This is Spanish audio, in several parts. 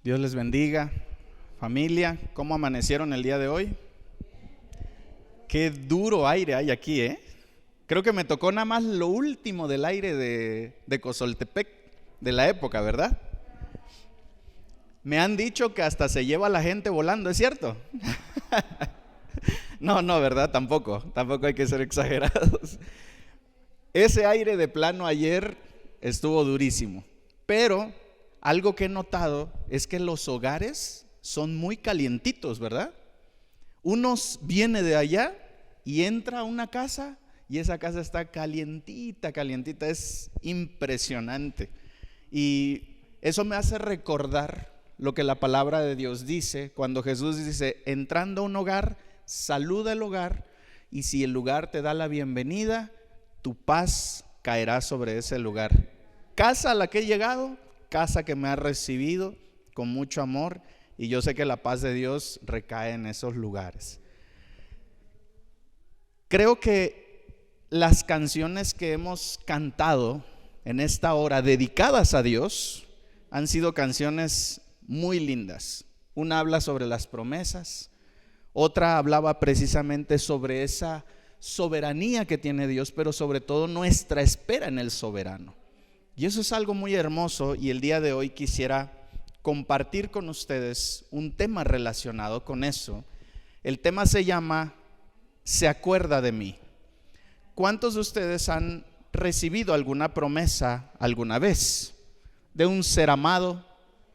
Dios les bendiga. Familia, ¿cómo amanecieron el día de hoy? Qué duro aire hay aquí, ¿eh? Creo que me tocó nada más lo último del aire de Cosoltepec, de la época, ¿verdad? Me han dicho que hasta se lleva la gente volando, ¿es cierto? No, ¿verdad? Tampoco hay que ser exagerados. Ese aire de plano ayer estuvo durísimo, pero algo que he notado es que los hogares son muy calientitos, ¿verdad? Uno viene de allá y entra a una casa y esa casa está calientita, es impresionante. Y eso me hace recordar lo que la palabra de Dios dice, cuando Jesús dice, entrando a un hogar, saluda el hogar, y si el lugar te da la bienvenida, tu paz caerá sobre ese lugar. Casa a la que he llegado, casa que me ha recibido con mucho amor, y yo sé que la paz de Dios recae en esos lugares. Creo que las canciones que hemos cantado en esta hora dedicadas a Dios han sido canciones muy lindas. Una habla sobre las promesas, otra hablaba precisamente sobre esa soberanía que tiene Dios, pero sobre todo nuestra espera en el soberano. Y eso es algo muy hermoso, y el día de hoy quisiera compartir con ustedes un tema relacionado con eso. El tema se llama ¿Se acuerda de mí? ¿Cuántos de ustedes han recibido alguna promesa alguna vez de un ser amado,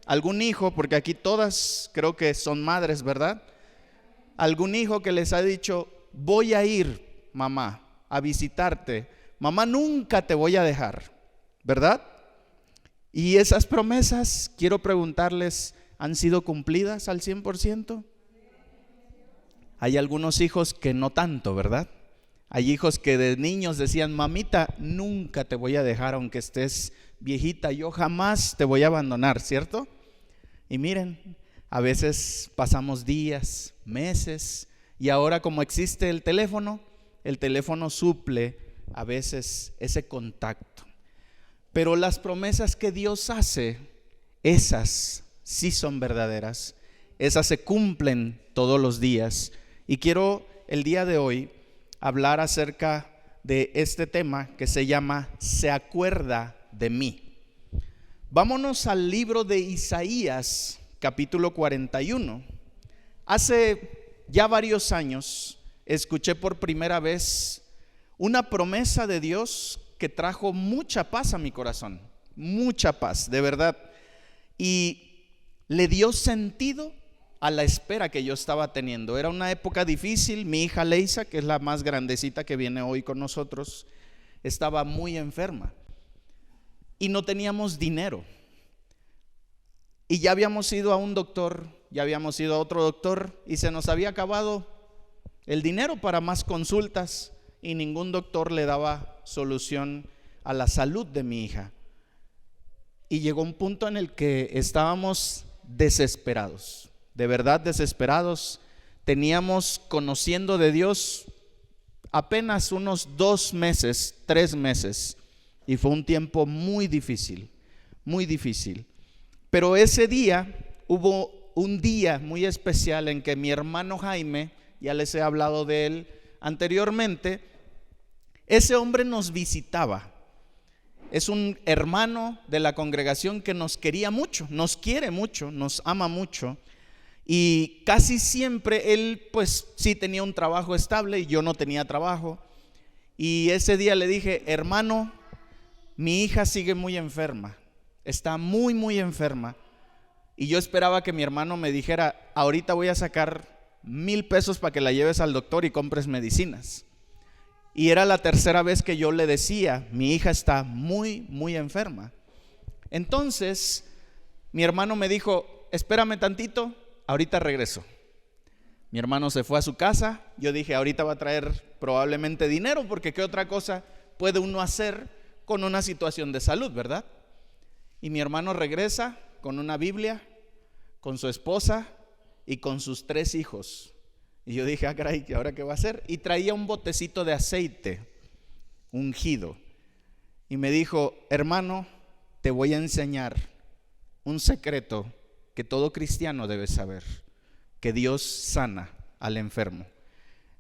algún hijo? Porque aquí todas creo que son madres, ¿verdad? Algún hijo que les ha dicho, voy a ir, mamá, a visitarte, mamá, nunca te voy a dejar, ¿verdad? Y esas promesas, quiero preguntarles, ¿han sido cumplidas al 100%? Hay algunos hijos que no tanto, ¿verdad? Hay hijos que de niños decían, mamita, nunca te voy a dejar aunque estés viejita, yo jamás te voy a abandonar, ¿cierto? Y miren, a veces pasamos días, meses, y ahora como existe el teléfono suple a veces ese contacto. Pero las promesas que Dios hace, esas sí son verdaderas, esas se cumplen todos los días. Y quiero el día de hoy hablar acerca de este tema que se llama ¿Se acuerda de mí? Vámonos al libro de Isaías, capítulo 41. Hace ya varios años escuché por primera vez una promesa de Dios que trajo mucha paz a mi corazón, mucha paz, de verdad, y le dio sentido a la espera que yo estaba teniendo. Era una época difícil. Mi hija Leisa, que es la más grandecita que viene hoy con nosotros, estaba muy enferma y no teníamos dinero, y ya habíamos ido a un doctor, ya habíamos ido a otro doctor, y se nos había acabado el dinero para más consultas, y ningún doctor le daba solución a la salud de mi hija. Y llegó un punto en el que estábamos desesperados, de verdad desesperados. Teníamos conociendo de Dios apenas unos 2 meses, 3 meses, y fue un tiempo muy difícil, muy difícil. Pero ese día, hubo un día muy especial en que mi hermano Jaime, ya les he hablado de él anteriormente, ese hombre nos visitaba. Es un hermano de la congregación que nos quería mucho, nos quiere mucho, nos ama mucho. Y casi siempre él pues sí tenía un trabajo estable y yo no tenía trabajo. Y ese día le dije, hermano, mi hija sigue muy enferma, está muy enferma. Y yo esperaba que mi hermano me dijera, ahorita voy a sacar 1,000 pesos para que la lleves al doctor y compres medicinas. Y era la tercera vez que yo le decía, mi hija está muy enferma. Entonces mi hermano me dijo, espérame tantito, ahorita regreso. Mi hermano se fue a su casa. Yo dije, ahorita va a traer probablemente dinero, porque qué otra cosa puede uno hacer con una situación de salud, ¿verdad? Y mi hermano regresa con una Biblia, con su esposa y con sus 3 hijos. Y yo dije, caray, ¿ahora qué va a hacer? Y traía un botecito de aceite ungido. Y me dijo, hermano, te voy a enseñar un secreto que todo cristiano debe saber, que Dios sana al enfermo.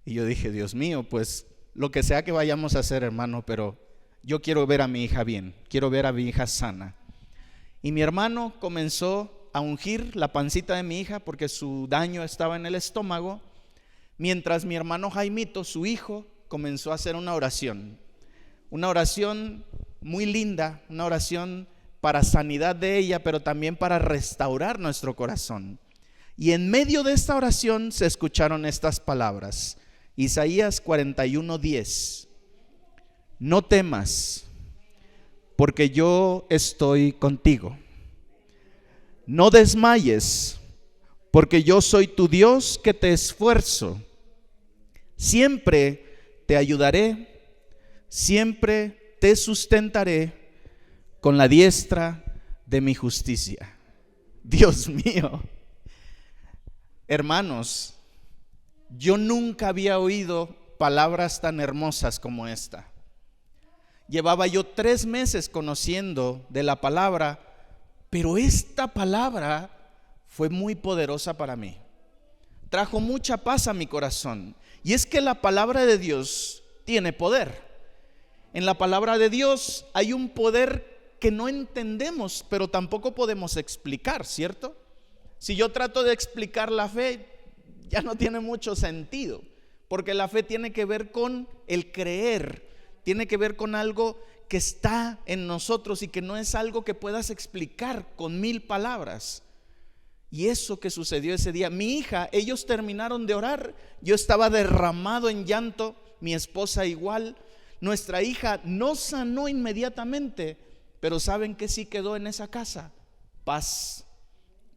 Y yo dije, Dios mío, pues lo que sea que vayamos a hacer, hermano, pero yo quiero ver a mi hija bien, quiero ver a mi hija sana. Y mi hermano comenzó a ungir la pancita de mi hija porque su daño estaba en el estómago, mientras mi hermano Jaimito, su hijo, comenzó a hacer una oración muy linda, una oración para sanidad de ella, pero también para restaurar nuestro corazón. Y en medio de esta oración se escucharon estas palabras, Isaías 41:10: no temas, porque yo estoy contigo. No desmayes, porque yo soy tu Dios que te esfuerzo. Siempre te ayudaré, siempre te sustentaré con la diestra de mi justicia. Dios mío, hermanos, yo nunca había oído palabras tan hermosas como esta. Llevaba yo 3 meses conociendo de la palabra, pero esta palabra fue muy poderosa para mí. Trajo mucha paz a mi corazón. Y es que la palabra de Dios tiene poder. En la palabra de Dios hay un poder que no entendemos, pero tampoco podemos explicar, ¿cierto? Si yo trato de explicar la fe, ya no tiene mucho sentido, porque la fe tiene que ver con el creer, tiene que ver con algo que está en nosotros y que no es algo que puedas explicar con 1000 palabras. Y eso que sucedió ese día, mi hija, ellos terminaron de orar, yo estaba derramado en llanto, mi esposa igual. Nuestra hija no sanó inmediatamente, pero ¿saben qué sí quedó en esa casa? Paz,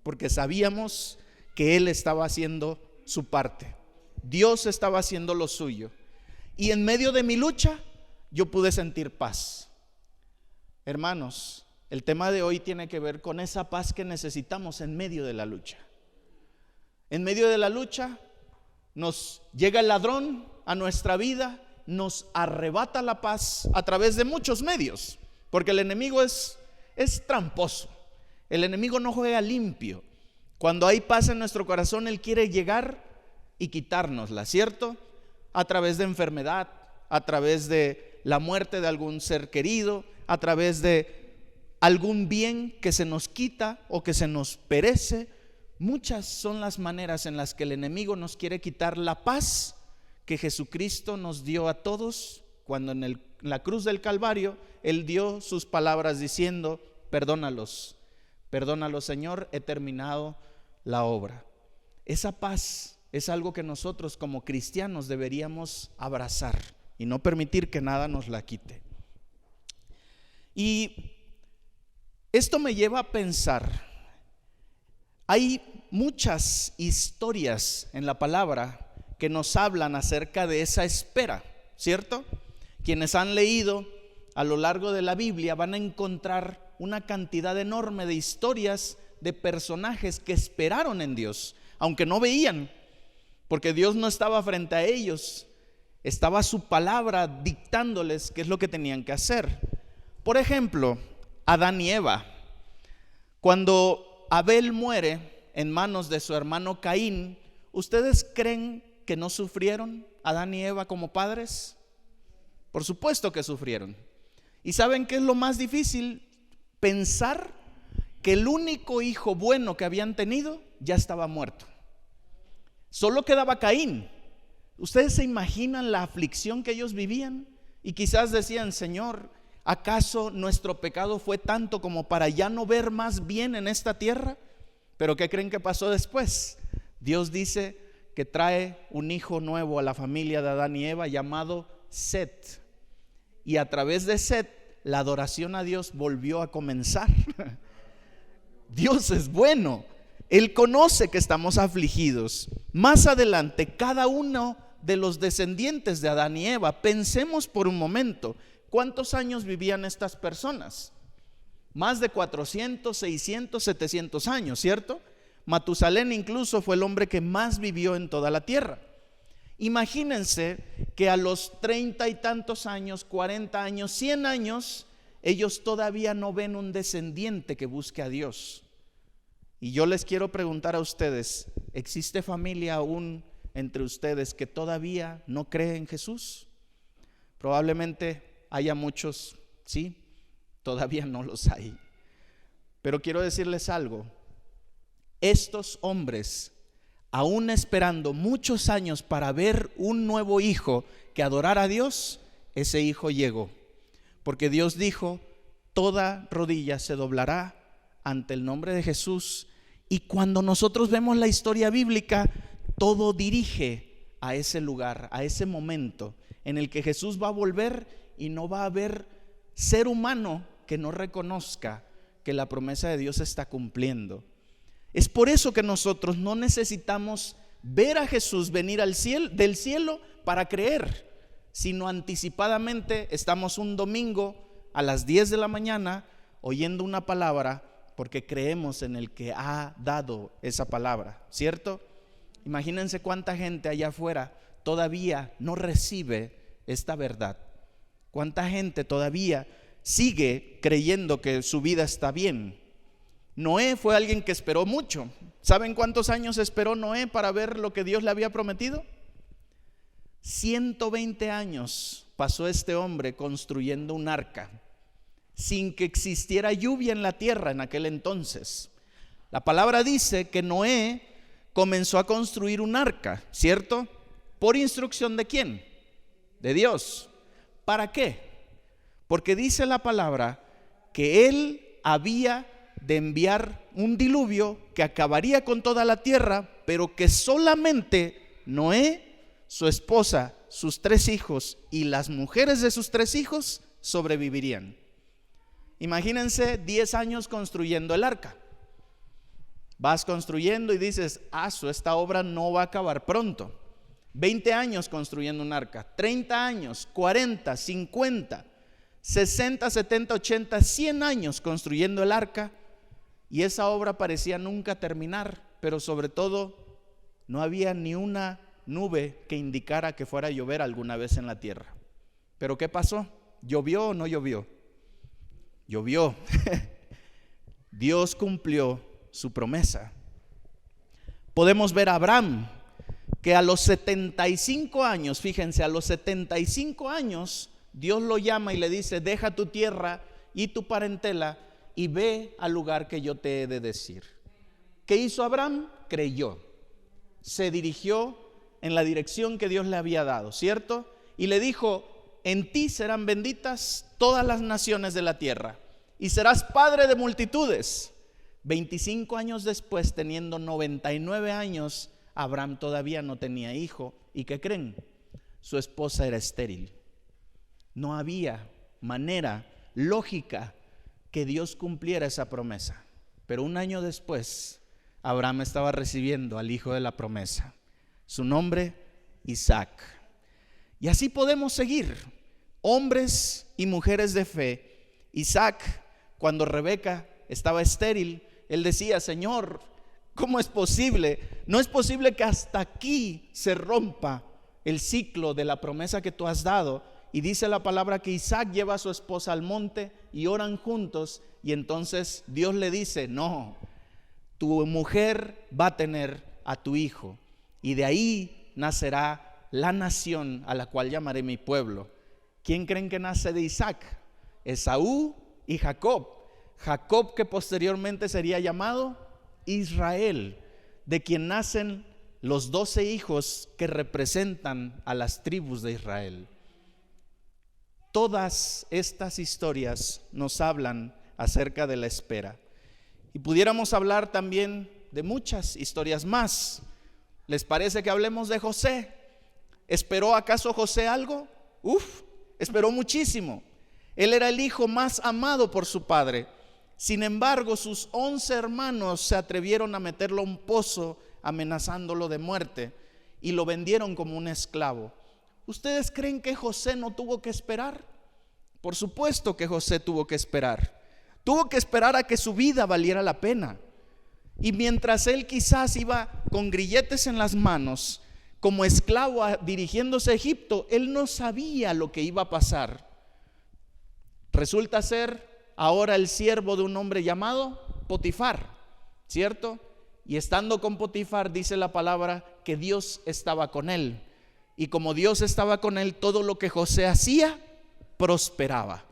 porque sabíamos que Él estaba haciendo su parte, Dios estaba haciendo lo suyo. Y en medio de mi lucha yo pude sentir paz. Hermanos, el tema de hoy tiene que ver con esa paz que necesitamos en medio de la lucha. En medio de la lucha nos llega el ladrón a nuestra vida, nos arrebata la paz a través de muchos medios, porque el enemigo es tramposo. El enemigo no juega limpio. Cuando hay paz en nuestro corazón, él quiere llegar y quitárnosla, ¿cierto? A través de enfermedad, a través de la muerte de algún ser querido, a través de algún bien que se nos quita o que se nos perece. Muchas son las maneras en las que el enemigo nos quiere quitar la paz que Jesucristo nos dio a todos cuando en la cruz del Calvario Él dio sus palabras diciendo: perdónalos, perdónalos, Señor, he terminado la obra. Esa paz es algo que nosotros como cristianos deberíamos abrazar y no permitir que nada nos la quite. Y esto me lleva a pensar, hay muchas historias en la palabra que nos hablan acerca de esa espera, ¿cierto? Quienes han leído a lo largo de la Biblia van a encontrar una cantidad enorme de historias de personajes que esperaron en Dios, aunque no veían, porque Dios no estaba frente a ellos, estaba su palabra dictándoles qué es lo que tenían que hacer. Por ejemplo, Adán y Eva. Cuando Abel muere en manos de su hermano Caín, ¿ustedes creen que no sufrieron Adán y Eva como padres? Por supuesto que sufrieron. ¿Y saben qué es lo más difícil? Pensar que el único hijo bueno que habían tenido ya estaba muerto. Solo quedaba Caín. ¿Ustedes se imaginan la aflicción que ellos vivían? Y quizás decían: Señor, ¿acaso nuestro pecado fue tanto como para ya no ver más bien en esta tierra? Pero ¿qué creen que pasó después? Dios dice que trae un hijo nuevo a la familia de Adán y Eva llamado Set. Y a través de Set, la adoración a Dios volvió a comenzar. Dios es bueno. Él conoce que estamos afligidos. Más adelante, cada uno de los descendientes de Adán y Eva, pensemos por un momento, ¿cuántos años vivían estas personas? Más de 400, 600, 700 años, ¿cierto? Matusalén incluso fue el hombre que más vivió en toda la tierra. Imagínense que a los 30 y tantos años, 40 años, 100 años, ellos todavía no ven un descendiente que busque a Dios. Y yo les quiero preguntar a ustedes, ¿existe familia aún entre ustedes que todavía no cree en Jesús? Probablemente haya muchos, sí, todavía no los hay. Pero quiero decirles algo, estos hombres, aún esperando muchos años para ver un nuevo hijo que adorara a Dios, ese hijo llegó. Porque Dios dijo, toda rodilla se doblará ante el nombre de Jesús. Y cuando nosotros vemos la historia bíblica, todo dirige a ese lugar, a ese momento en el que Jesús va a volver y no va a haber ser humano que no reconozca que la promesa de Dios se está cumpliendo. Es por eso que nosotros no necesitamos ver a Jesús venir del cielo para creer, sino anticipadamente estamos un domingo a las 10 de la mañana oyendo una palabra porque creemos en el que ha dado esa palabra, ¿cierto? Imagínense cuánta gente allá afuera todavía no recibe esta verdad. Cuánta gente todavía sigue creyendo que su vida está bien. Noé fue alguien que esperó mucho. ¿Saben cuántos años esperó Noé para ver lo que Dios le había prometido? 120 años pasó este hombre construyendo un arca, sin que existiera lluvia en la tierra en aquel entonces. La palabra dice que Noé comenzó a construir un arca, ¿cierto? ¿Por instrucción de quién? De Dios. ¿Para qué? Porque dice la palabra que él había de enviar un diluvio que acabaría con toda la tierra, pero que solamente Noé, su esposa, sus 3 hijos y las mujeres de sus 3 hijos sobrevivirían. Imagínense 10 años construyendo el arca. Vas construyendo y dices, esta obra no va a acabar pronto. 20 años construyendo un arca, 30 años, 40, 50, 60, 70, 80, 100 años construyendo el arca, y esa obra parecía nunca terminar, pero sobre todo no había ni una nube que indicara que fuera a llover alguna vez en la tierra. ¿Pero qué pasó? ¿Llovió o no llovió? Llovió. Dios cumplió su promesa. Podemos ver a Abraham, que a los 75 años, fíjense, a los 75 años, Dios lo llama y le dice, deja tu tierra y tu parentela y ve al lugar que yo te he de decir. ¿Qué hizo Abraham? Creyó. Se dirigió en la dirección que Dios le había dado, ¿cierto? Y le dijo, en ti serán benditas todas las naciones de la tierra y serás padre de multitudes. 25 años después, teniendo 99 años, Abraham todavía no tenía hijo. ¿Y qué creen? Su esposa era estéril. No había manera lógica que Dios cumpliera esa promesa. Pero un año después, Abraham estaba recibiendo al hijo de la promesa. Su nombre, Isaac. Y así podemos seguir. Hombres y mujeres de fe. Isaac, cuando Rebeca estaba estéril, él decía, Señor, ¿cómo es posible? No es posible que hasta aquí se rompa el ciclo de la promesa que tú has dado. Y dice la palabra que Isaac lleva a su esposa al monte y oran juntos. Y entonces Dios le dice, no, tu mujer va a tener a tu hijo. Y de ahí nacerá la nación a la cual llamaré mi pueblo. ¿Quién creen que nace de Isaac? Esaú y Jacob. Jacob, que posteriormente sería llamado Israel, de quien nacen los 12 hijos que representan a las tribus de Israel. Todas estas historias nos hablan acerca de la espera. Y pudiéramos hablar también de muchas historias más. ¿Les parece que hablemos de José? ¿Esperó acaso José algo? Esperó muchísimo. Él era el hijo más amado por su padre. Sin embargo, sus 11 hermanos se atrevieron a meterlo a un pozo, amenazándolo de muerte, y lo vendieron como un esclavo. ¿Ustedes creen que José no tuvo que esperar? Por supuesto que José tuvo que esperar. Tuvo que esperar a que su vida valiera la pena. Y mientras él quizás iba con grilletes en las manos, como esclavo dirigiéndose a Egipto, él no sabía lo que iba a pasar. Resulta ser ahora el siervo de un hombre llamado Potifar, ¿cierto? Y estando con Potifar, dice la palabra que Dios estaba con él. Y como Dios estaba con él, todo lo que José hacía prosperaba.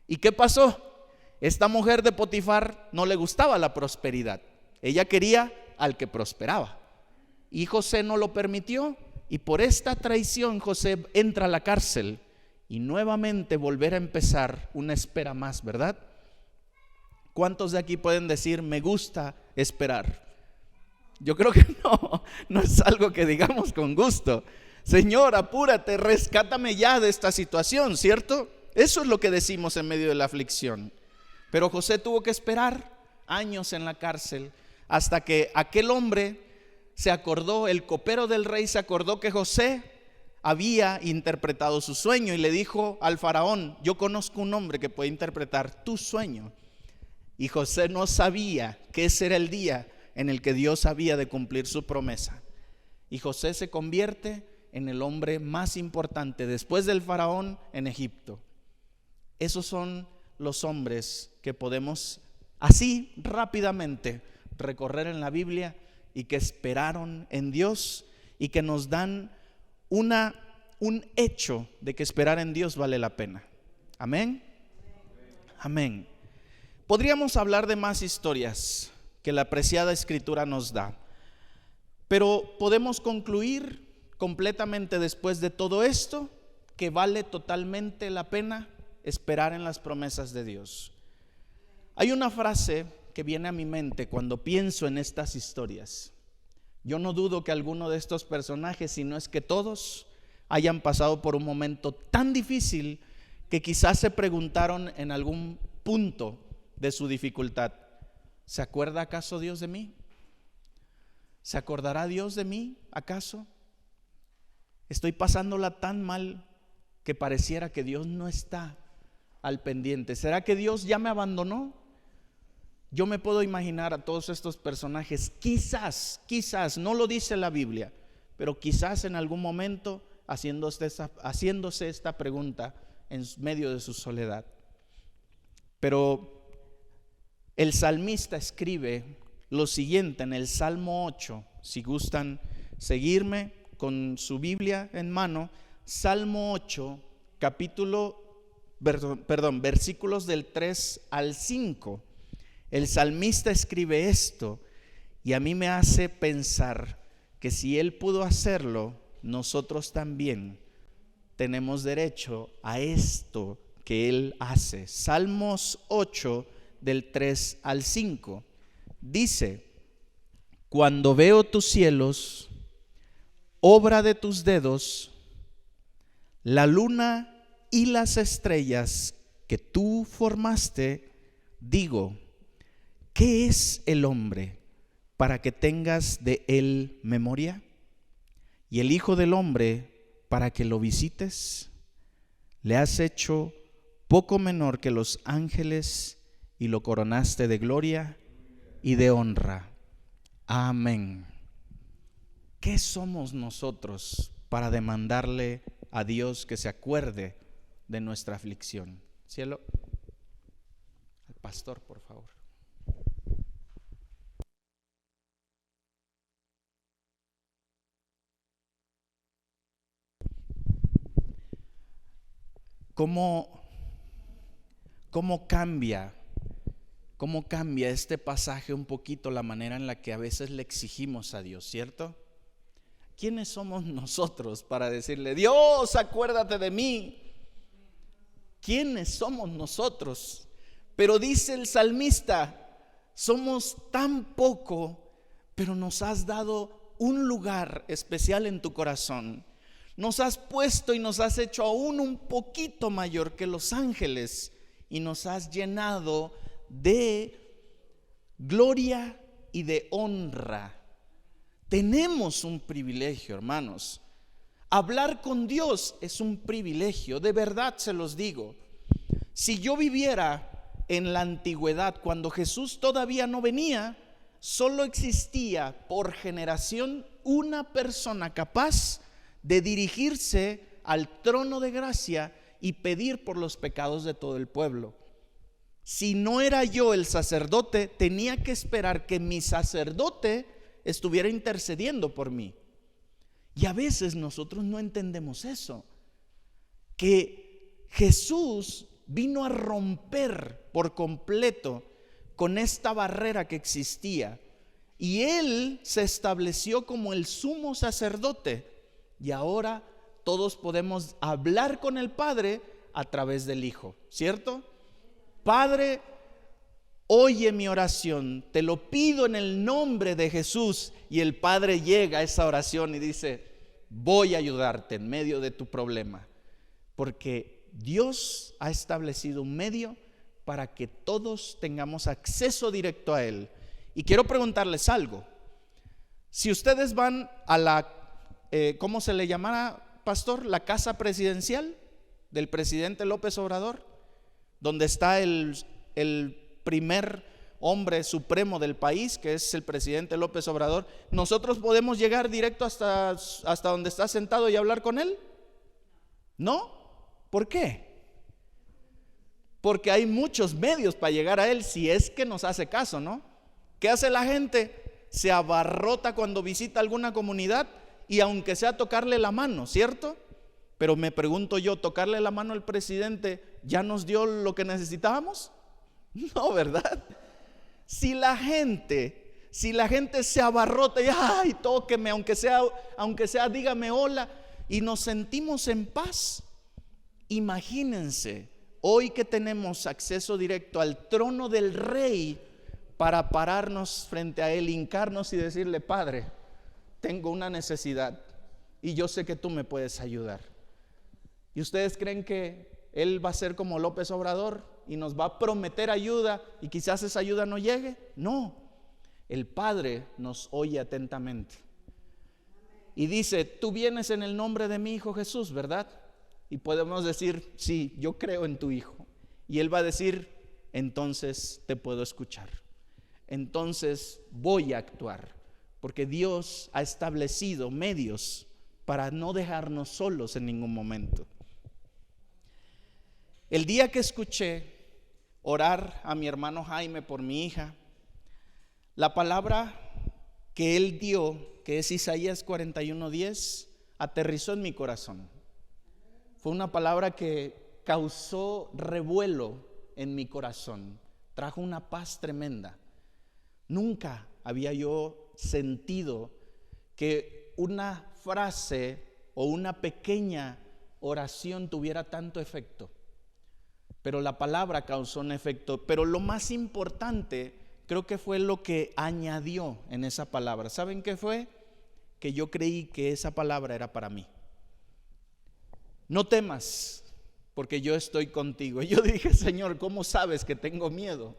¿Y qué pasó? Esta mujer de Potifar no le gustaba la prosperidad. Ella quería al que prosperaba. Y José no lo permitió. Y por esta traición José entra a la cárcel. Y nuevamente volver a empezar una espera más, ¿verdad? ¿Cuántos de aquí pueden decir, me gusta esperar? Yo creo que no es algo que digamos con gusto. Señor, apúrate, rescátame ya de esta situación, ¿cierto? Eso es lo que decimos en medio de la aflicción. Pero José tuvo que esperar años en la cárcel hasta que aquel hombre se acordó, el copero del rey se acordó que José había interpretado su sueño y le dijo al faraón, yo conozco un hombre que puede interpretar tu sueño. Y José no sabía que ese era el día en el que Dios había de cumplir su promesa. Y José se convierte en el hombre más importante después del faraón en Egipto. Esos son los hombres que podemos así rápidamente recorrer en la Biblia y que esperaron en Dios y que nos dan un hecho de que esperar en Dios vale la pena. Amén. Amén. Podríamos hablar de más historias que la preciada Escritura nos da, pero podemos concluir completamente después de todo esto que vale totalmente la pena esperar en las promesas de Dios. Hay una frase que viene a mi mente cuando pienso en estas historias. Yo no dudo que alguno de estos personajes, si no es que todos, hayan pasado por un momento tan difícil que quizás se preguntaron en algún punto de su dificultad, ¿se acuerda acaso Dios de mí? ¿Se acordará Dios de mí acaso? Estoy pasándola tan mal que pareciera que Dios no está al pendiente. ¿Será que Dios ya me abandonó? Yo me puedo imaginar a todos estos personajes, quizás, no lo dice la Biblia, pero quizás en algún momento haciéndose esta pregunta en medio de su soledad. Pero el salmista escribe lo siguiente en el Salmo 8, si gustan seguirme con su Biblia en mano, Salmo 8, versículos del 3 al 5. El salmista escribe esto y a mí me hace pensar que si él pudo hacerlo, nosotros también tenemos derecho a esto que él hace. Salmos 8 del 3 al 5 dice: cuando veo tus cielos, obra de tus dedos, la luna y las estrellas que tú formaste, digo, ¿qué es el hombre para que tengas de él memoria? Y el Hijo del Hombre para que lo visites. Le has hecho poco menor que los ángeles y lo coronaste de gloria y de honra. Amén. ¿Qué somos nosotros para demandarle a Dios que se acuerde de nuestra aflicción? Cielo, al pastor, por favor. ¿Cómo cambia este pasaje un poquito la manera en la que a veces le exigimos a Dios, ¿cierto? ¿Quiénes somos nosotros para decirle, Dios, acuérdate de mí? ¿Quiénes somos nosotros? Pero dice el salmista, somos tan poco, pero nos has dado un lugar especial en tu corazón. Nos has puesto y nos has hecho aún un poquito mayor que los ángeles y nos has llenado de gloria y de honra. Tenemos un privilegio, hermanos. Hablar con Dios es un privilegio, de verdad se los digo. Si yo viviera en la antigüedad, cuando Jesús todavía no venía, solo existía por generación una persona capaz de dirigirse al trono de gracia y pedir por los pecados de todo el pueblo. Si no era yo el sacerdote, tenía que esperar que mi sacerdote estuviera intercediendo por mí. Y a veces nosotros no entendemos eso, que Jesús vino a romper por completo con esta barrera que existía, y Él se estableció como el sumo sacerdote, y ahora todos podemos hablar con el Padre a través del Hijo, ¿cierto? Padre, oye mi oración, te lo pido en el nombre de Jesús. Y el Padre llega a esa oración y dice: voy a ayudarte en medio de tu problema, porque Dios ha establecido un medio para que todos tengamos acceso directo a Él. Y quiero preguntarles algo. Si ustedes van a la, ¿cómo se le llamará, pastor? La casa presidencial del presidente López Obrador, donde está el primer hombre supremo del país, que es el presidente López Obrador, ¿nosotros podemos llegar directo hasta donde está sentado y hablar con él? ¿No? ¿Por qué? Porque hay muchos medios para llegar a él, si es que nos hace caso, ¿no? ¿Qué hace la gente? Se abarrota cuando visita alguna comunidad, y aunque sea tocarle la mano, ¿cierto? Pero me pregunto yo, ¿tocarle la mano al presidente ya nos dio lo que necesitábamos? No, ¿verdad? Si la gente se abarrota y ay, tóqueme, aunque sea dígame hola, y nos sentimos en paz. Imagínense, hoy que tenemos acceso directo al trono del Rey, para pararnos frente a Él, hincarnos y decirle: Padre, tengo una necesidad y yo sé que tú me puedes ayudar. ¿Y ustedes creen que Él va a ser como López Obrador y nos va a prometer ayuda y quizás esa ayuda no llegue? No, el Padre nos oye atentamente y dice: tú vienes en el nombre de mi Hijo Jesús, ¿verdad? Y podemos decir: sí, yo creo en tu Hijo. Y Él va a decir: entonces te puedo escuchar, entonces voy a actuar, porque Dios ha establecido medios para no dejarnos solos en ningún momento. El día que escuché orar a mi hermano Jaime por mi hija, la palabra que él dio, que es Isaías 41:10, aterrizó en mi corazón. Fue una palabra que causó revuelo en mi corazón, trajo una paz tremenda. Nunca había yo sentido que una frase o una pequeña oración tuviera tanto efecto. Pero la palabra causó un efecto. Pero lo más importante creo que fue lo que añadió en esa palabra. ¿Saben qué fue? Que yo creí que esa palabra era para mí. No temas, porque yo estoy contigo. Y yo dije: Señor, ¿cómo sabes que tengo miedo?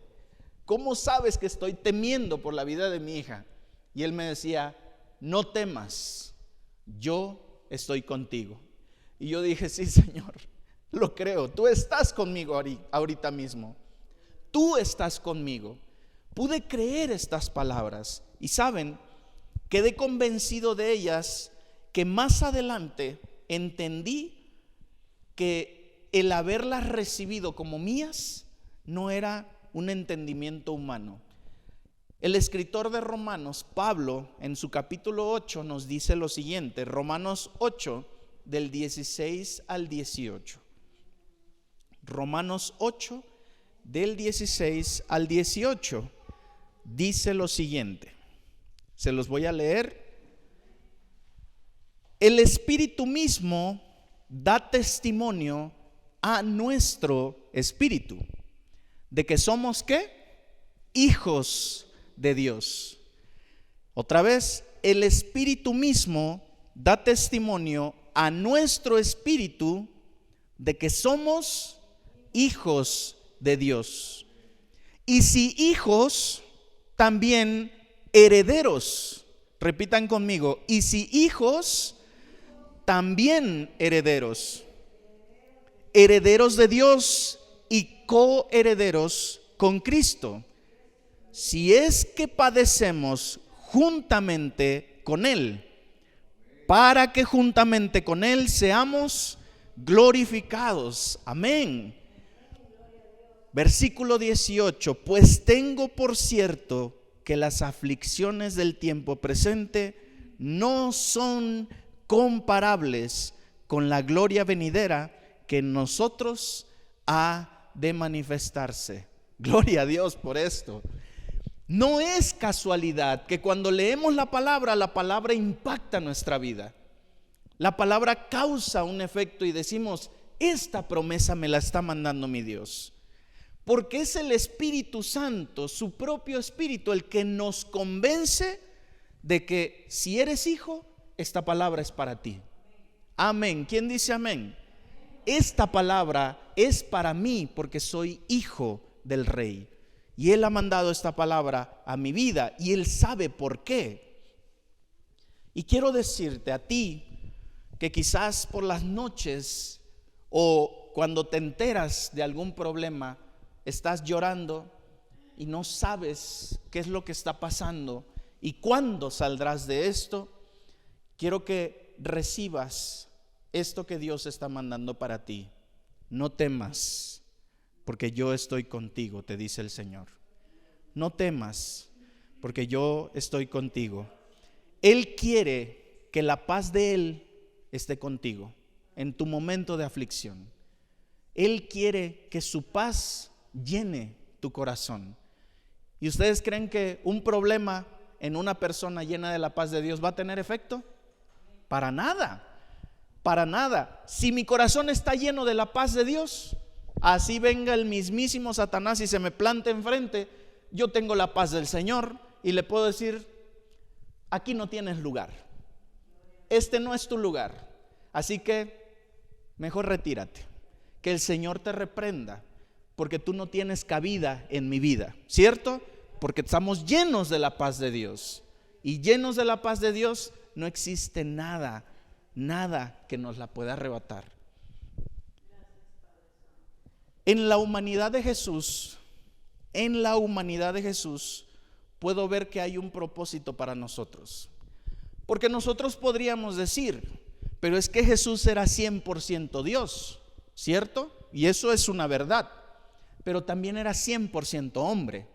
¿Cómo sabes que estoy temiendo por la vida de mi hija? Y Él me decía: no temas, yo estoy contigo. Y yo dije: sí, Señor, lo creo, tú estás conmigo ahorita mismo, tú estás conmigo. Pude creer estas palabras y saben, quedé convencido de ellas, que más adelante entendí que el haberlas recibido como mías no era un entendimiento humano. El escritor de Romanos, Pablo, en su capítulo 8 nos dice lo siguiente, Romanos 8 del 16 al 18. Romanos 8 del 16 al 18 dice lo siguiente, se los voy a leer. El Espíritu mismo da testimonio a nuestro espíritu de que somos ¿qué? Hijos de Dios. Otra vez, el Espíritu mismo da testimonio a nuestro espíritu de que somos hijos de Dios. Y si hijos, también herederos. Repitan conmigo: y si hijos, también herederos. Herederos de Dios y coherederos con Cristo, si es que padecemos juntamente con Él, para que juntamente con Él seamos glorificados. Amén. Versículo 18, pues tengo por cierto que las aflicciones del tiempo presente no son comparables con la gloria venidera que en nosotros ha de manifestarse. Gloria a Dios por esto. No es casualidad que cuando leemos la palabra impacta nuestra vida. La palabra causa un efecto y decimos, esta promesa me la está mandando mi Dios. Porque es el Espíritu Santo, su propio Espíritu, el que nos convence de que si eres hijo, esta palabra es para ti. Amén. ¿Quién dice amén? Esta palabra es para mí porque soy hijo del Rey. Y Él ha mandado esta palabra a mi vida y Él sabe por qué. Y quiero decirte a ti que quizás por las noches o cuando te enteras de algún problema, estás llorando y no sabes qué es lo que está pasando y cuándo saldrás de esto. Quiero que recibas esto que Dios está mandando para ti. No temas, porque yo estoy contigo, te dice el Señor. No temas, porque yo estoy contigo. Él quiere que la paz de Él esté contigo en tu momento de aflicción. Él quiere que su paz llene tu corazón. ¿Y ustedes creen que un problema en una persona llena de la paz de Dios va a tener efecto? Para nada, para nada. Si mi corazón está lleno de la paz de Dios, así venga el mismísimo Satanás y se me plante enfrente, yo tengo la paz del Señor y le puedo decir, aquí no tienes lugar, este no es tu lugar, así que mejor retírate, que el Señor te reprenda, porque tú no tienes cabida en mi vida, ¿cierto? Porque estamos llenos de la paz de Dios, y llenos de la paz de Dios no existe nada que nos la pueda arrebatar. En la humanidad de Jesús, puedo ver que hay un propósito para nosotros. Porque nosotros podríamos decir, pero es que Jesús era 100% Dios, ¿cierto? Y eso es una verdad. Pero también era 100% hombre.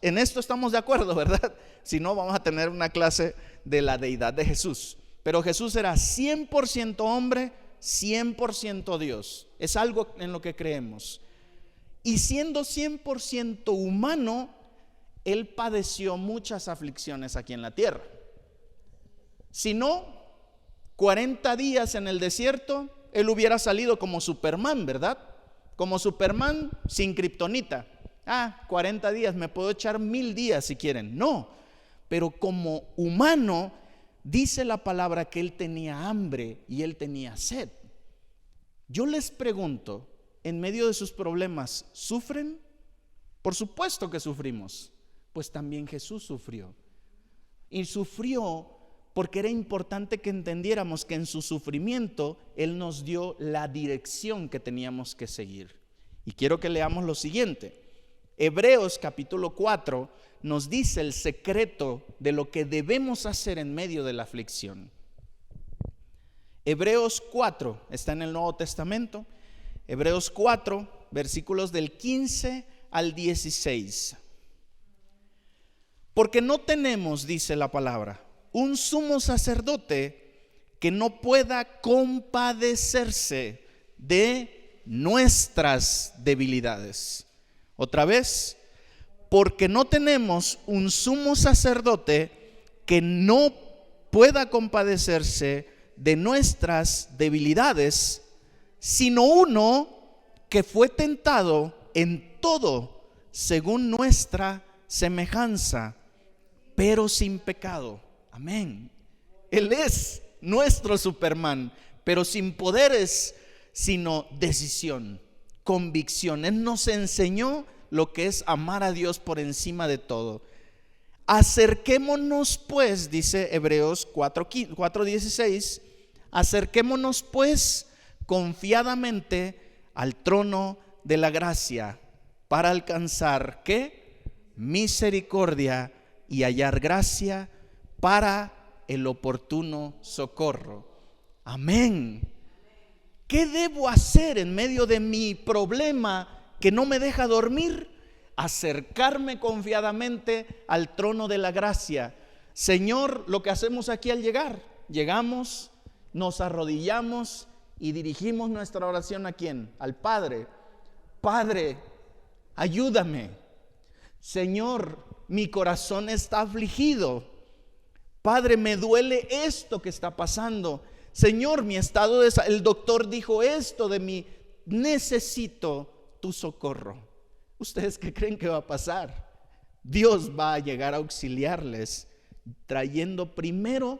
En esto estamos de acuerdo, ¿verdad? Si no, vamos a tener una clase de la deidad de Jesús. Pero Jesús era 100% hombre, 100% Dios. Es algo en lo que creemos. Y siendo 100% humano, Él padeció muchas aflicciones aquí en la tierra. Si no, 40 días en el desierto, Él hubiera salido como Superman, ¿verdad? Como Superman sin kriptonita. 40 días, me puedo echar 1000 días si quieren. No, pero como humano, dice la palabra que Él tenía hambre y Él tenía sed. Yo les pregunto, en medio de sus problemas, ¿sufren? Por supuesto que sufrimos. Pues también Jesús sufrió. Y sufrió porque era importante que entendiéramos que en su sufrimiento Él nos dio la dirección que teníamos que seguir. Y quiero que leamos lo siguiente. Hebreos capítulo 4 nos dice el secreto de lo que debemos hacer en medio de la aflicción. Hebreos 4 está en el Nuevo Testamento. Hebreos 4, versículos del 15 al 16. Porque no tenemos, dice la palabra, un sumo sacerdote que no pueda compadecerse de nuestras debilidades. Otra vez, porque no tenemos un sumo sacerdote que no pueda compadecerse de nuestras debilidades, sino uno que fue tentado en todo según nuestra semejanza, pero sin pecado. Amén. Él es nuestro Superman, pero sin poderes, sino decisión, convicción. Él nos enseñó lo que es amar a Dios por encima de todo. Acerquémonos pues, dice Hebreos 4:16, acerquémonos pues confiadamente al trono de la gracia para alcanzar ¿qué? Misericordia y hallar gracia para el oportuno socorro. Amén. ¿Qué debo hacer en medio de mi problema que no me deja dormir, acercarme confiadamente al trono de la gracia. Señor, lo que hacemos aquí al llegar, llegamos, nos arrodillamos y dirigimos nuestra oración ¿a quién? Al Padre. Padre, ayúdame. Señor, mi corazón está afligido. Padre, me duele esto que está pasando. Señor, mi estado de salud, el doctor dijo esto de mí, necesito tu socorro. ¿Ustedes qué creen que va a pasar? Dios va a llegar a auxiliarles, trayendo primero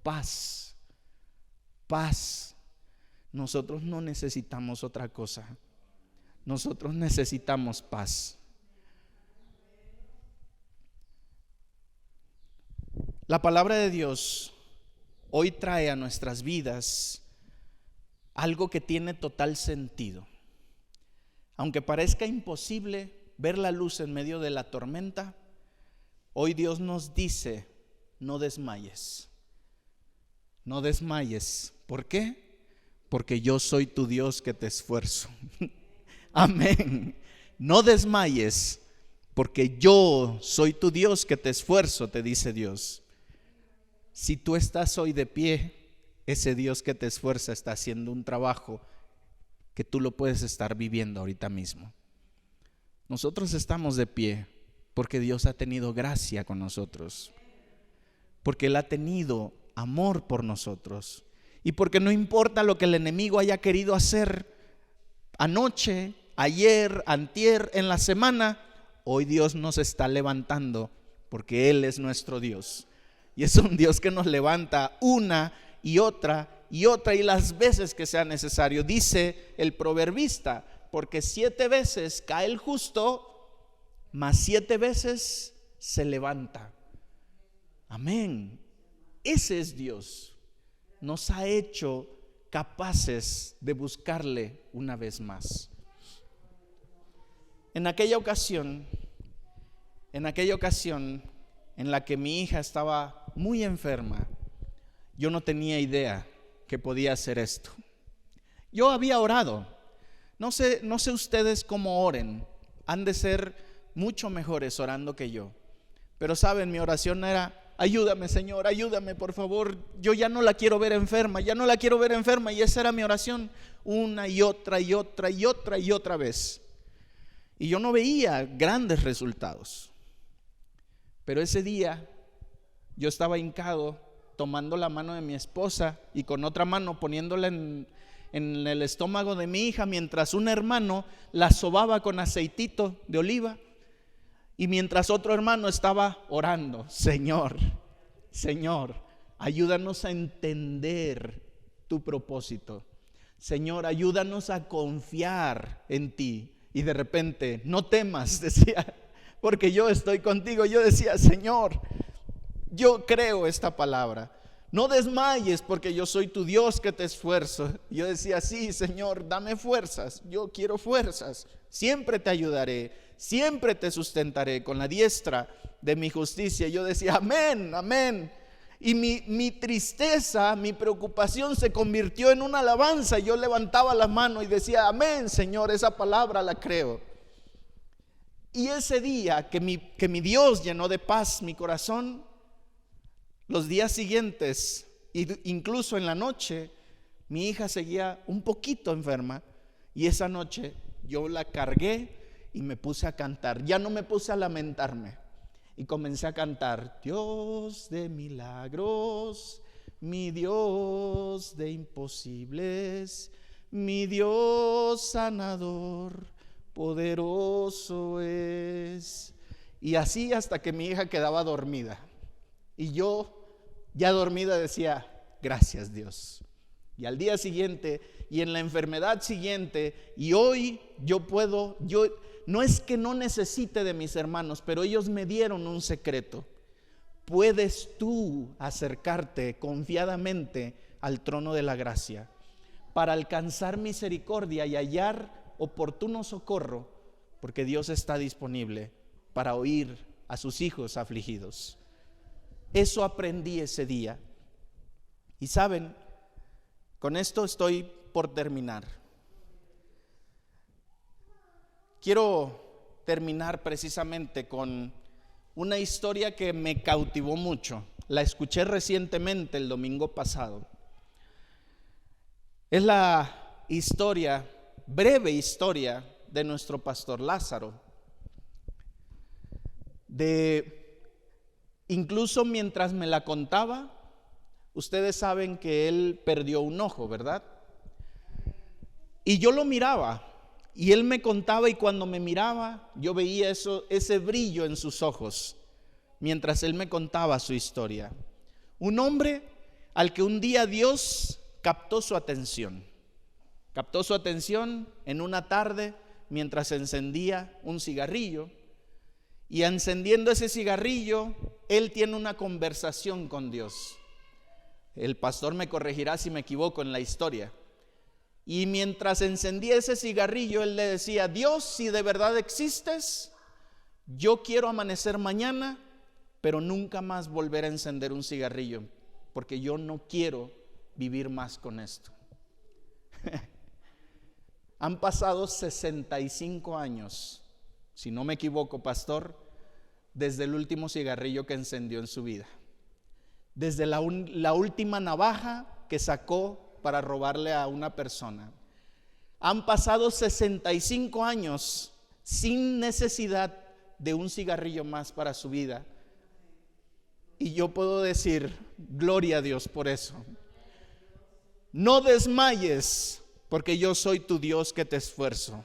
paz. Paz. Nosotros no necesitamos otra cosa. Nosotros necesitamos paz. La palabra de Dios hoy trae a nuestras vidas algo que tiene total sentido. Aunque parezca imposible ver la luz en medio de la tormenta, hoy Dios nos dice: no desmayes. No desmayes. ¿Por qué? Porque yo soy tu Dios que te esfuerzo. Amén. No desmayes, porque yo soy tu Dios que te esfuerzo, te dice Dios. Si tú estás hoy de pie, ese Dios que te esfuerza está haciendo un trabajo que tú lo puedes estar viviendo ahorita mismo. Nosotros estamos de pie porque Dios ha tenido gracia con nosotros, porque Él ha tenido amor por nosotros, y porque no importa lo que el enemigo haya querido hacer anoche, ayer, antier, en la semana, hoy Dios nos está levantando porque Él es nuestro Dios. Y es un Dios que nos levanta una y otra y otra y las veces que sea necesario. Dice el proverbista: porque 7 veces cae el justo, mas 7 veces se levanta. Amén. Ese es Dios. Nos ha hecho capaces de buscarle una vez más. En aquella ocasión en la que mi hija estaba muy enferma, yo no tenía idea que podía hacer esto. Yo había orado. No sé ustedes cómo oren. Han de ser mucho mejores orando que yo. Pero saben, mi oración era: ayúdame, Señor, ayúdame, por favor. Yo ya no la quiero ver enferma, ya no la quiero ver enferma. Y esa era mi oración, una y otra y otra y otra y otra vez. Y yo no veía grandes resultados. Pero ese día yo estaba hincado, tomando la mano de mi esposa y con otra mano poniéndola en el estómago de mi hija, mientras un hermano la sobaba con aceitito de oliva, y mientras otro hermano estaba orando: Señor, Señor, ayúdanos a entender tu propósito. Señor, ayúdanos a confiar en ti. Y de repente: no temas, decía, porque yo estoy contigo. Yo decía: Señor, yo creo esta palabra. No desmayes, porque yo soy tu Dios que te esfuerzo. Yo decía: sí, Señor, dame fuerzas. Yo quiero fuerzas. Siempre te ayudaré, siempre te sustentaré con la diestra de mi justicia. Yo decía: amén, amén. Y mi tristeza, mi preocupación se convirtió en una alabanza. Yo levantaba la mano y decía: amén, Señor, esa palabra la creo. Y ese día que mi Dios llenó de paz mi corazón, los días siguientes, incluso en la noche, mi hija seguía un poquito enferma. Y esa noche yo la cargué y me puse a cantar. Ya no me puse a lamentarme. Y comencé a cantar: Dios de milagros, mi Dios de imposibles, mi Dios sanador, poderoso es. Y así hasta que mi hija quedaba dormida. Y yo, ya dormida, decía: gracias, Dios. Y al día siguiente, y en la enfermedad siguiente, y hoy no es que no necesite de mis hermanos, pero ellos me dieron un secreto. Puedes tú acercarte confiadamente al trono de la gracia para alcanzar misericordia y hallar oportuno socorro, porque Dios está disponible para oír a sus hijos afligidos. Eso aprendí ese día. Y saben, con esto estoy por terminar. quiero terminar precisamente con una historia que me cautivó mucho. La escuché recientemente el domingo pasado. Es la historia, breve historia, de nuestro pastor Lázaro. Incluso mientras me la contaba, ustedes saben que él perdió un ojo, ¿verdad? Y yo lo miraba, y él me contaba, y cuando me miraba, yo veía ese brillo en sus ojos, mientras él me contaba su historia. Un hombre al que un día Dios captó su atención en una tarde, mientras encendía un cigarrillo, y encendiendo ese cigarrillo, él tiene una conversación con Dios. El pastor me corregirá si me equivoco en la historia. Y mientras encendía ese cigarrillo, él le decía: Dios, si de verdad existes, yo quiero amanecer mañana, pero nunca más volver a encender un cigarrillo, porque yo no quiero vivir más con esto. Han pasado 65 años, si no me equivoco, pastor, desde el último cigarrillo que encendió en su vida, desde la última navaja que sacó para robarle a una persona. Han pasado 65 años sin necesidad de un cigarrillo más para su vida. Y yo puedo decir, gloria a Dios por eso. No desmayes, porque yo soy tu Dios que te esfuerzo.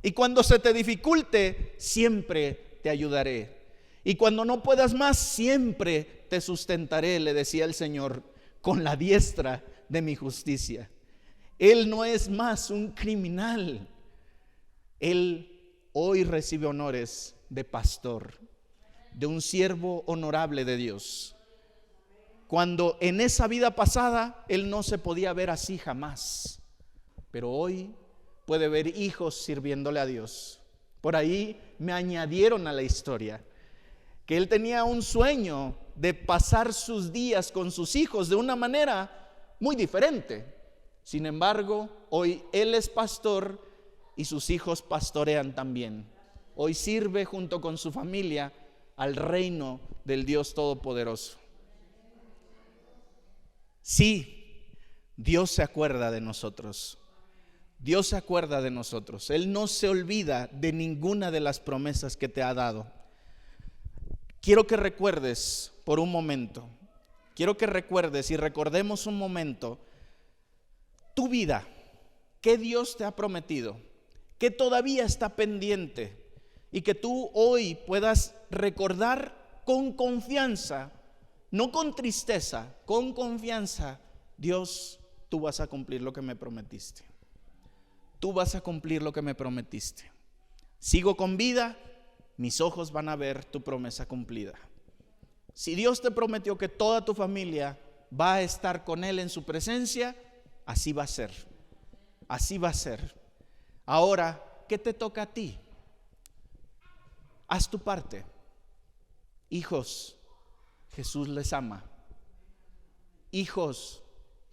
Y cuando se te dificulte, siempre te ayudaré. Y cuando no puedas más, siempre te sustentaré, le decía el Señor, con la diestra de mi justicia. Él no es más un criminal. Él hoy recibe honores de pastor, de un siervo honorable de Dios. Cuando en esa vida pasada él no se podía ver así jamás, pero hoy puede ver hijos sirviéndole a Dios. Por ahí me añadieron a la historia que él tenía un sueño de pasar sus días con sus hijos de una manera muy diferente. Sin embargo, hoy él es pastor y sus hijos pastorean también. Hoy sirve junto con su familia al reino del Dios Todopoderoso. Sí, Dios se acuerda de nosotros. Dios se acuerda de nosotros. Él no se olvida de ninguna de las promesas que te ha dado. Quiero que recuerdes por un momento, quiero que recuerdes y recordemos un momento tu vida, que Dios te ha prometido, que todavía está pendiente y que tú hoy puedas recordar con confianza, no con tristeza, con confianza: Dios, tú vas a cumplir lo que me prometiste. Tú vas a cumplir lo que me prometiste. Sigo con vida, mis ojos van a ver tu promesa cumplida. Si Dios te prometió que toda tu familia va a estar con Él en su presencia, así va a ser. Así va a ser. Ahora, ¿qué te toca a ti? Haz tu parte. Hijos, Jesús les ama. Hijos,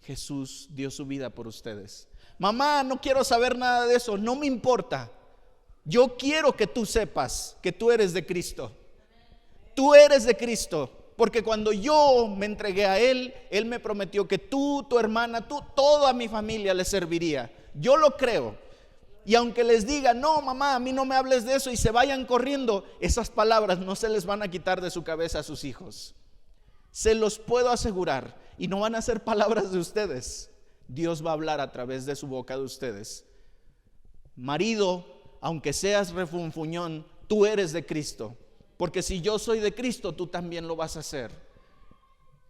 Jesús dio su vida por ustedes. Mamá, no quiero saber nada de eso, no me importa. Yo quiero que tú sepas que tú eres de Cristo. Tú eres de Cristo, porque cuando yo me entregué a Él, Él me prometió que tú, tu hermana, toda mi familia le serviría. Yo lo creo. Y aunque les diga: no, mamá, a mí no me hables de eso, y se vayan corriendo, esas palabras no se les van a quitar de su cabeza a sus hijos. Se los puedo asegurar. Y no van a ser palabras de ustedes. Dios va a hablar a través de su boca de ustedes. Marido, aunque seas refunfuñón, tú eres de Cristo. Porque si yo soy de Cristo, tú también lo vas a hacer.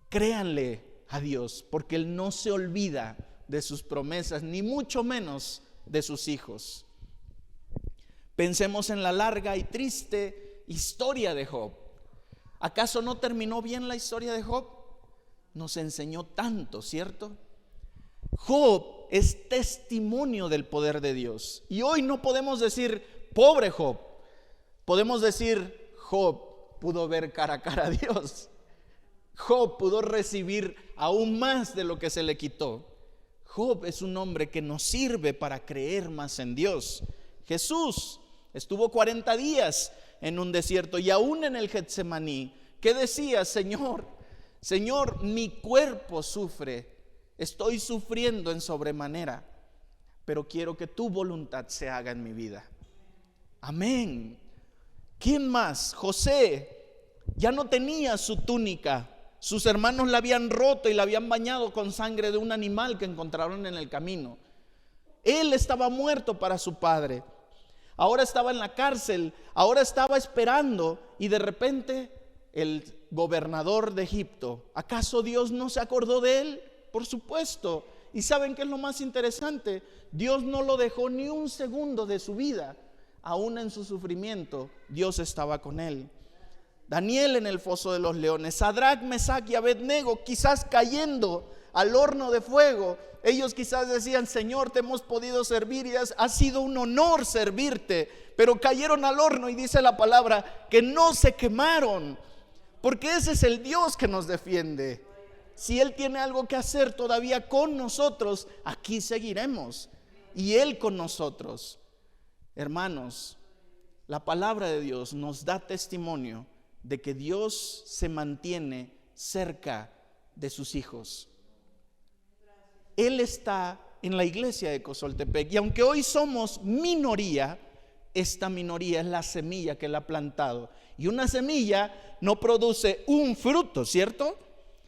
Créanle a Dios, porque Él no se olvida de sus promesas, ni mucho menos de sus hijos. Pensemos en la larga y triste historia de Job. ¿Acaso no terminó bien la historia de Job? Nos enseñó tanto, ¿cierto? Job es testimonio del poder de Dios. Y hoy no podemos decir: pobre Job. Podemos decir: Job pudo ver cara a cara a Dios. Job pudo recibir aún más de lo que se le quitó. Job es un hombre que nos sirve para creer más en Dios. Jesús Estuvo 40 días en un desierto y aún en el Getsemaní. ¿Qué decía? Señor, mi cuerpo sufre, estoy sufriendo en sobremanera, pero quiero que tu voluntad se haga en mi vida. Amén. ¿Quién más? José ya no tenía su túnica. Sus hermanos la habían roto y la habían bañado con sangre de un animal que encontraron en el camino. Él estaba muerto para su padre. Ahora estaba en la cárcel, ahora estaba esperando, y de repente el gobernador de Egipto, ¿acaso Dios no se acordó de él? Por supuesto. ¿Y saben qué es lo más interesante? Dios no lo dejó ni un segundo de su vida. Aún en su sufrimiento, Dios estaba con él. Daniel en el foso de los leones, Sadrac, Mesac y Abednego quizás cayendo al horno de fuego. Ellos quizás decían: Señor, te hemos podido servir y ha sido un honor servirte, pero cayeron al horno y dice la palabra que no se quemaron, porque ese es el Dios que nos defiende. Si Él tiene algo que hacer todavía con nosotros, aquí seguiremos, y Él con nosotros. Hermanos, la palabra de Dios nos da testimonio de que Dios se mantiene cerca de sus hijos. Él está en la iglesia de Cosoltepec, y aunque hoy somos minoría, esta minoría es la semilla que Él ha plantado. Y una semilla no produce un fruto, ¿cierto?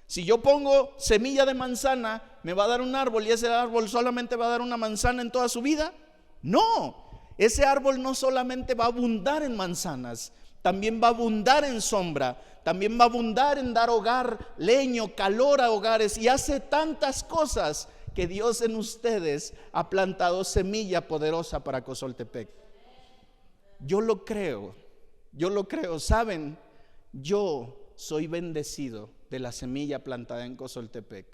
Si yo pongo semilla de manzana, ¿me va a dar un árbol y ese árbol solamente va a dar una manzana en toda su vida? No, ese árbol no solamente va a abundar en manzanas, también va a abundar en sombra, también va a abundar en dar hogar, leño, calor a hogares, y hace tantas cosas que Dios en ustedes ha plantado semilla poderosa para Cosoltepec. Yo lo creo, ¿saben? Yo soy bendecido de la semilla plantada en Cosoltepec,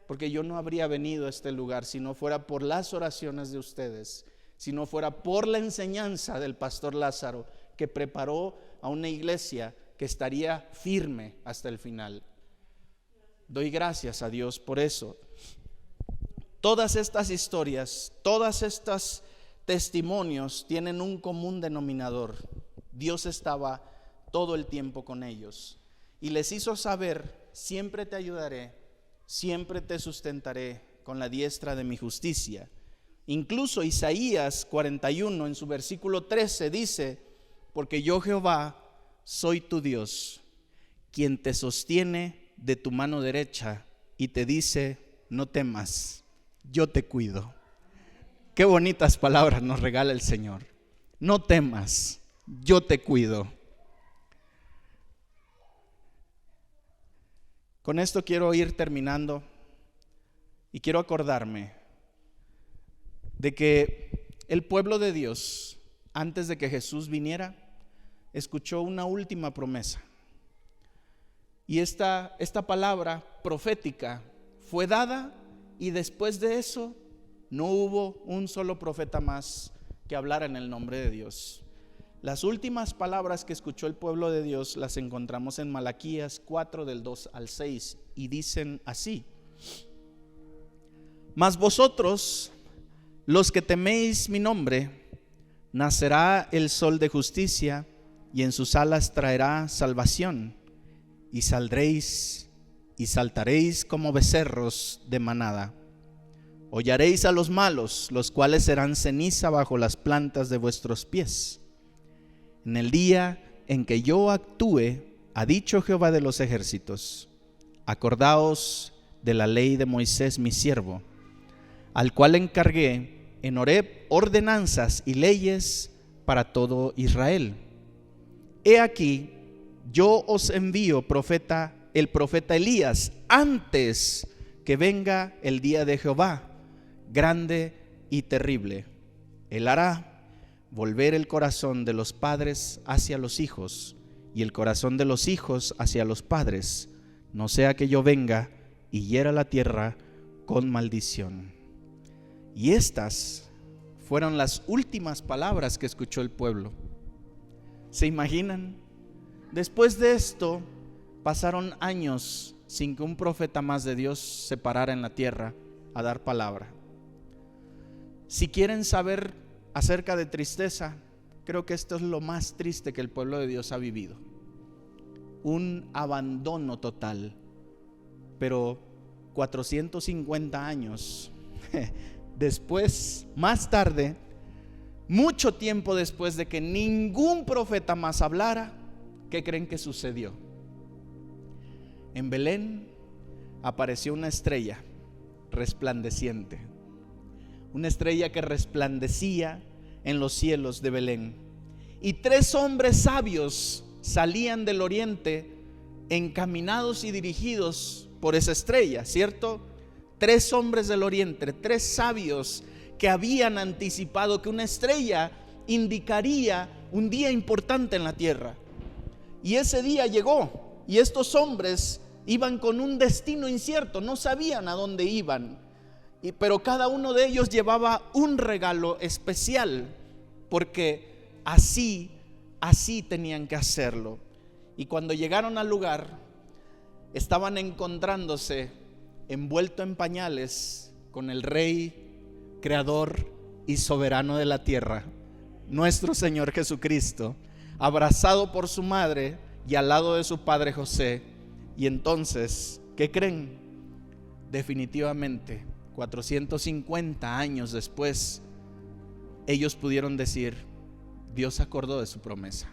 porque yo no habría venido a este lugar si no fuera por las oraciones de ustedes, si no fuera por la enseñanza del pastor Lázaro, que preparó a una iglesia que estaría firme hasta el final. Doy gracias a Dios por eso. Todas estas historias, todos estos testimonios tienen un común denominador: Dios estaba todo el tiempo con ellos y les hizo saber: siempre te ayudaré, siempre te sustentaré con la diestra de mi justicia. Incluso Isaías 41 en su versículo 13 dice: porque yo, Jehová, soy tu Dios, quien te sostiene de tu mano derecha y te dice: no temas, yo te cuido. Qué bonitas palabras nos regala el Señor. No temas, yo te cuido. Con esto quiero ir terminando y quiero acordarme de que el pueblo de Dios, antes de que Jesús viniera, escuchó una última promesa. Y esta palabra profética fue dada, y después de eso no hubo un solo profeta más que hablara en el nombre de Dios. Las últimas palabras que escuchó el pueblo de Dios las encontramos en Malaquías 4 del 2 al 6 y dicen así: mas vosotros, los que teméis mi nombre, nacerá el sol de justicia y en sus alas traerá salvación, y saldréis y saltaréis como becerros de manada. Hollaréis a los malos, los cuales serán ceniza bajo las plantas de vuestros pies. En el día en que yo actúe, ha dicho Jehová de los ejércitos, acordaos de la ley de Moisés mi siervo, al cual encargué en Horeb ordenanzas y leyes para todo Israel. He aquí, yo os envío el profeta Elías, antes que venga el día de Jehová, grande y terrible. Él hará volver el corazón de los padres hacia los hijos, y el corazón de los hijos hacia los padres, no sea que yo venga y hiera la tierra con maldición. Y estas fueron las últimas palabras que escuchó el pueblo. ¿Se imaginan? Después de esto pasaron años sin que un profeta más de Dios se parara en la tierra a dar palabra. Si quieren saber acerca de tristeza, creo que esto es lo más triste que el pueblo de Dios ha vivido. Un abandono total. Pero 450 años después, más tarde, mucho tiempo después de que ningún profeta más hablara, ¿qué creen que sucedió? En Belén apareció una estrella resplandeciente, una estrella que resplandecía en los cielos de Belén, y 3 hombres sabios salían del oriente encaminados y dirigidos por esa estrella, ¿cierto? 3 hombres del oriente, 3 sabios que habían anticipado que una estrella indicaría un día importante en la tierra. Y ese día llegó, y estos hombres iban con un destino incierto, no sabían a dónde iban, pero cada uno de ellos llevaba un regalo especial, porque así tenían que hacerlo. Y cuando llegaron al lugar, estaban encontrándose envuelto en pañales con el Rey, Creador y Soberano de la tierra, nuestro Señor Jesucristo, abrazado por su madre y al lado de su padre José. Y entonces, ¿qué creen? Definitivamente, 450 años después, ellos pudieron decir: Dios se acordó de su promesa.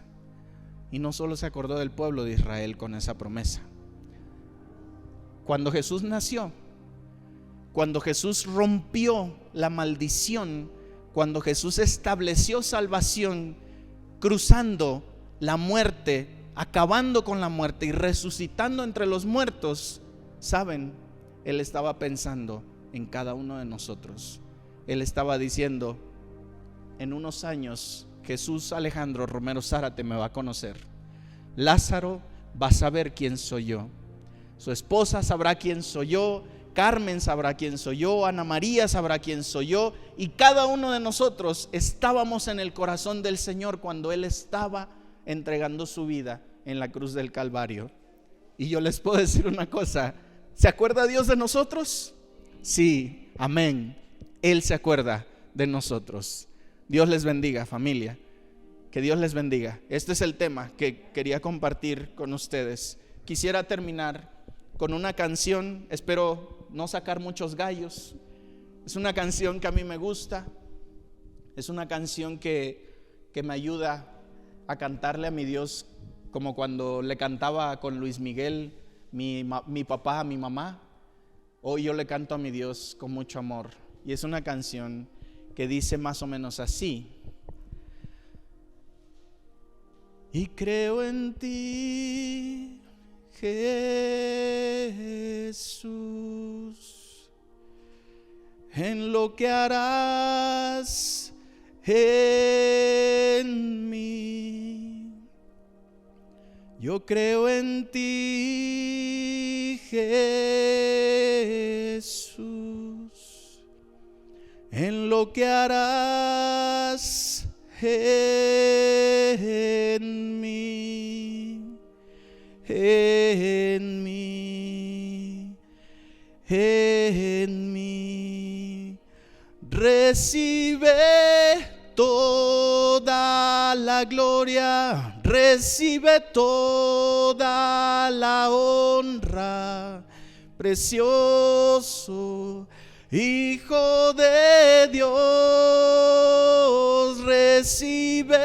Y no solo se acordó del pueblo de Israel con esa promesa. Cuando Jesús nació, cuando Jesús rompió la maldición, cuando Jesús estableció salvación, cruzando la muerte, acabando con la muerte y resucitando entre los muertos, ¿saben? Él estaba pensando en cada uno de nosotros. Él estaba diciendo: en unos años Jesús Alejandro Romero Zárate me va a conocer. Lázaro va a saber quién soy yo. Su esposa sabrá quién soy yo. Carmen sabrá quién soy yo. Ana María sabrá quién soy yo. Y cada uno de nosotros estábamos en el corazón del Señor cuando Él estaba entregando su vida en la cruz del Calvario. Y yo les puedo decir una cosa: ¿se acuerda Dios de nosotros? Sí, amén. Él se acuerda de nosotros. Dios les bendiga, familia. Que Dios les bendiga. Este es el tema que quería compartir con ustedes. Quisiera terminar con una canción. Espero no sacar muchos gallos. Es una canción que a mí me gusta. Es una canción que me ayuda a cantarle a mi Dios, como cuando le cantaba con Luis Miguel, mi papá a mi mamá. Hoy yo le canto a mi Dios con mucho amor. Y es una canción que dice más o menos así: y creo en ti, Jesús, en lo que harás en mí. Yo creo en ti, Jesús, en lo que harás en mí, en mí, en mí. Recibe toda la gloria, recibe toda la honra, precioso Hijo de Dios, recibe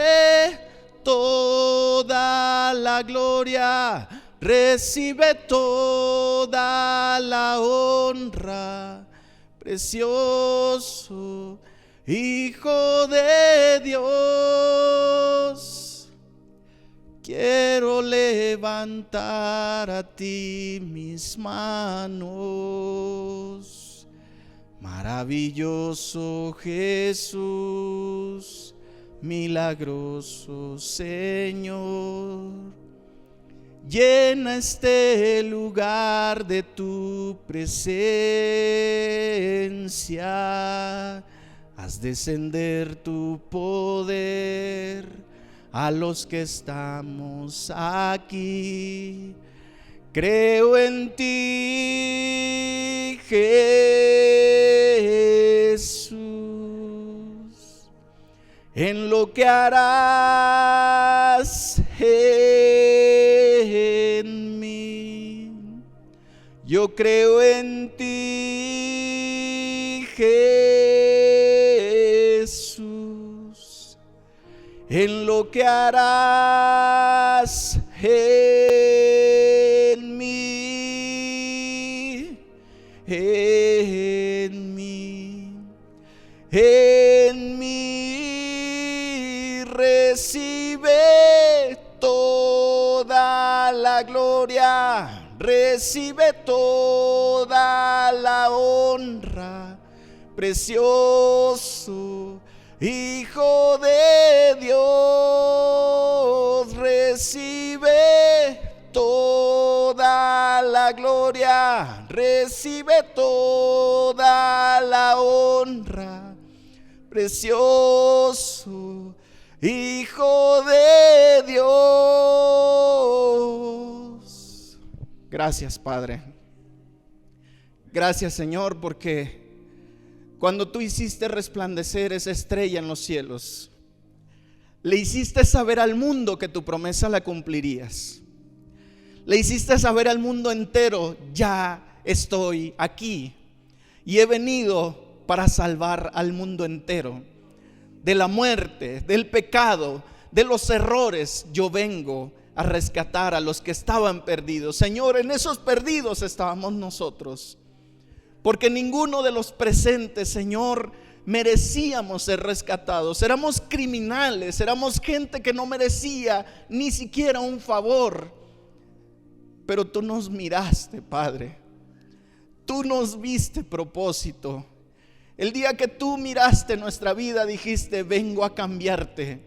toda la gloria, recibe toda la honra, precioso Hijo de Dios. Quiero levantar a ti mis manos. Maravilloso Jesús, milagroso Señor, llena este lugar de tu presencia. Haz descender tu poder a los que estamos aquí. Creo en ti, Jesús, en lo que harás en mí. Yo creo en ti, Jesús, en lo que harás en mí, en mí, en mí. Recibe toda la gloria, recibe toda la honra, precioso Hijo de Dios. Recibe toda la gloria, recibe toda la honra, precioso Hijo de Dios. Gracias, Padre. Gracias, Señor, porque cuando tú hiciste resplandecer esa estrella en los cielos, le hiciste saber al mundo que tu promesa la cumplirías. Le hiciste saber al mundo entero: ya estoy aquí y he venido para salvar al mundo entero de la muerte, del pecado, de los errores. Yo vengo a rescatar a los que estaban perdidos. Señor, en esos perdidos estábamos nosotros, porque ninguno de los presentes, Señor, merecíamos ser rescatados. Éramos criminales, éramos gente que no merecía ni siquiera un favor. Pero tú nos miraste, Padre. Tú nos viste propósito. El día que tú miraste nuestra vida, dijiste: vengo a cambiarte,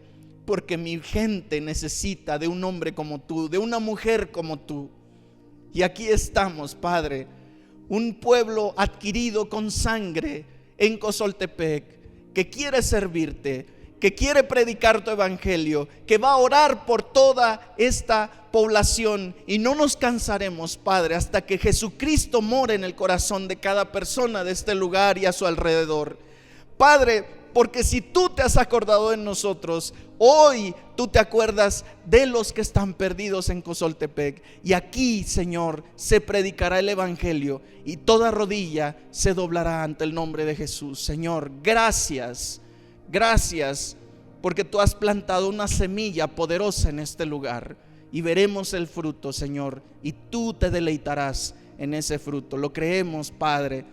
porque mi gente necesita de un hombre como tú, de una mujer como tú. Y aquí estamos, Padre, un pueblo adquirido con sangre en Cozoltepec, que quiere servirte, que quiere predicar tu evangelio, que va a orar por toda esta población. Y no nos cansaremos, Padre, hasta que Jesucristo more en el corazón de cada persona de este lugar y a su alrededor. Padre, porque si tú te has acordado de nosotros, hoy tú te acuerdas de los que están perdidos en Cozoltepec. Y aquí, Señor, se predicará el evangelio y toda rodilla se doblará ante el nombre de Jesús. Señor, gracias, gracias, porque tú has plantado una semilla poderosa en este lugar y veremos el fruto, Señor, y tú te deleitarás en ese fruto. Lo creemos, Padre,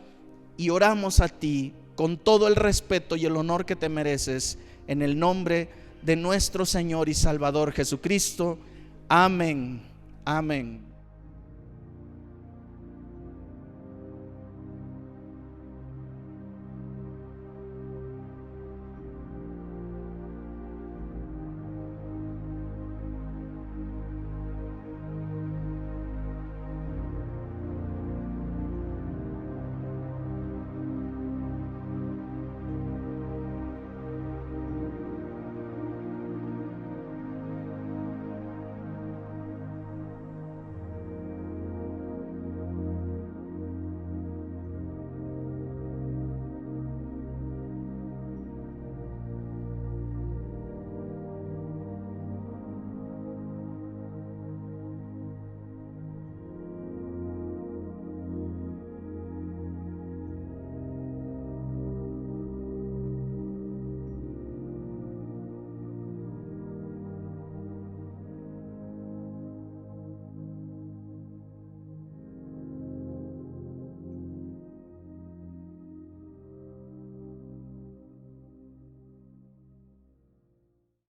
y oramos a ti con todo el respeto y el honor que te mereces, en el nombre de nuestro Señor y Salvador Jesucristo. Amén. Amén.